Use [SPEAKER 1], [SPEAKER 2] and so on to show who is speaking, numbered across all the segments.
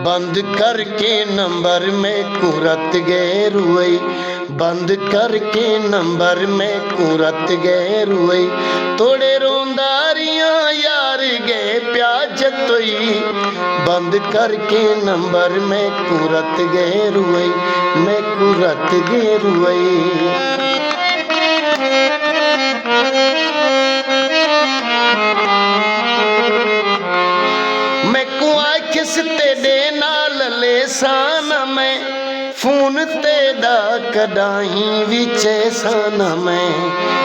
[SPEAKER 1] बंद करके नंबर में कुरत गए रुई, बंद करके नंबर में कुरत गए रुई। तोड़े रोंदारियां यार गए प्याज तोई, बंद करके नंबर में कुरत गए रुई, मैं कुरत गए रुई। तेरे नाल लेसान मैं फोन तेदा कदाही विचे साना मैं,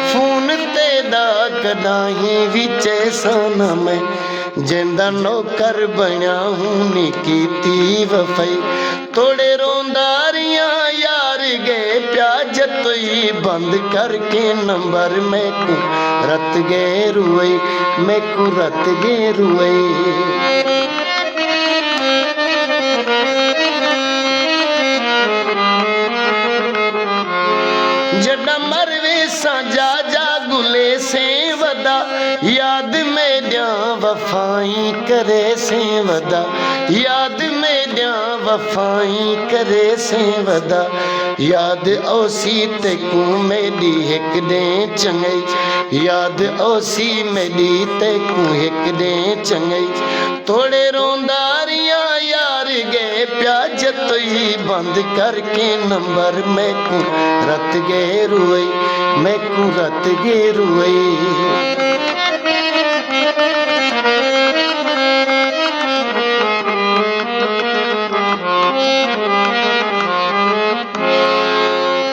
[SPEAKER 1] फोन तेदा कदाही विचे साना मैं। जिंदा नौकर बना हूँ नी कीती वफाई, तोड़े रोंदारियां यार गए प्याज तोई, बंद करके नंबर में कुरत गए रुई, मैं कुरत गए रुई। जड़ा मरवे साजा जा गुले से वदा, याद मेरिया वफाई करे से वदा, याद मेरिया वफाई करे से वदा। याद ओसी ते को मेरी एक दे चंगई, याद ओसी मेरी ते को एक दे चंगई। थोड़े रोंदारियां यार गए प्याज तोई, बंद करके नंबर में कुरत गए रुई, मैं कुरत गए रुई।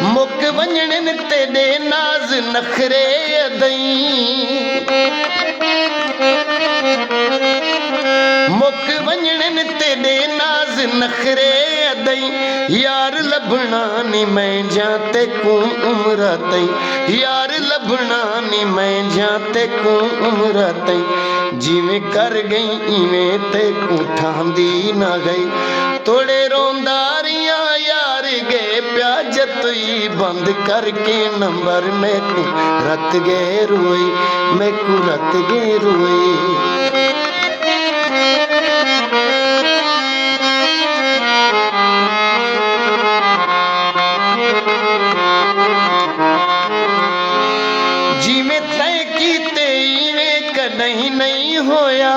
[SPEAKER 1] मुक वंजन तेरे नाज नखरे अदई, मुक वंजन तेरे नाज नखरे अदई। यार लभना नी मैं जाते को उम्र तई, यार लभना नी मैं जाते को उम्र तई। जिवें कर गई इवें ते को ठांदी ना गई, तोड़े रोंदारियां यार गए प्याज तोई, बंद करके नंबर में कुरत गए रुई, मैं कुरत गए रुई। जिवें तय कीते इवें कदहीं नहीं होया,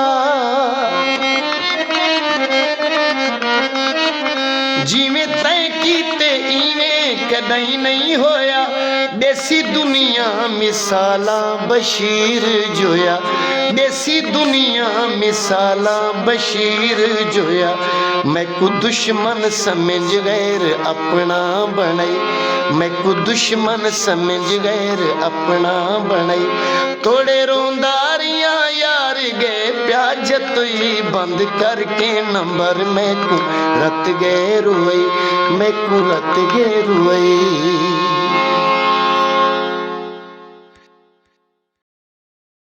[SPEAKER 1] जिवें तय कीते इवें कदहीं नहीं होया। देसी दुनिया मिसाला बशीर जोया, देसी दुनिया मिसाला बशीर जोया। मैं को दुश्मन समझ गैर अपना बनाई, मैं को दुश्मन समझ गैर अपना बनाई। तोड़े रोंदारियां यार गए प्याज तोई, बंद करके नंबर में कुरत गए रुई, मैं कुरत गए रुई।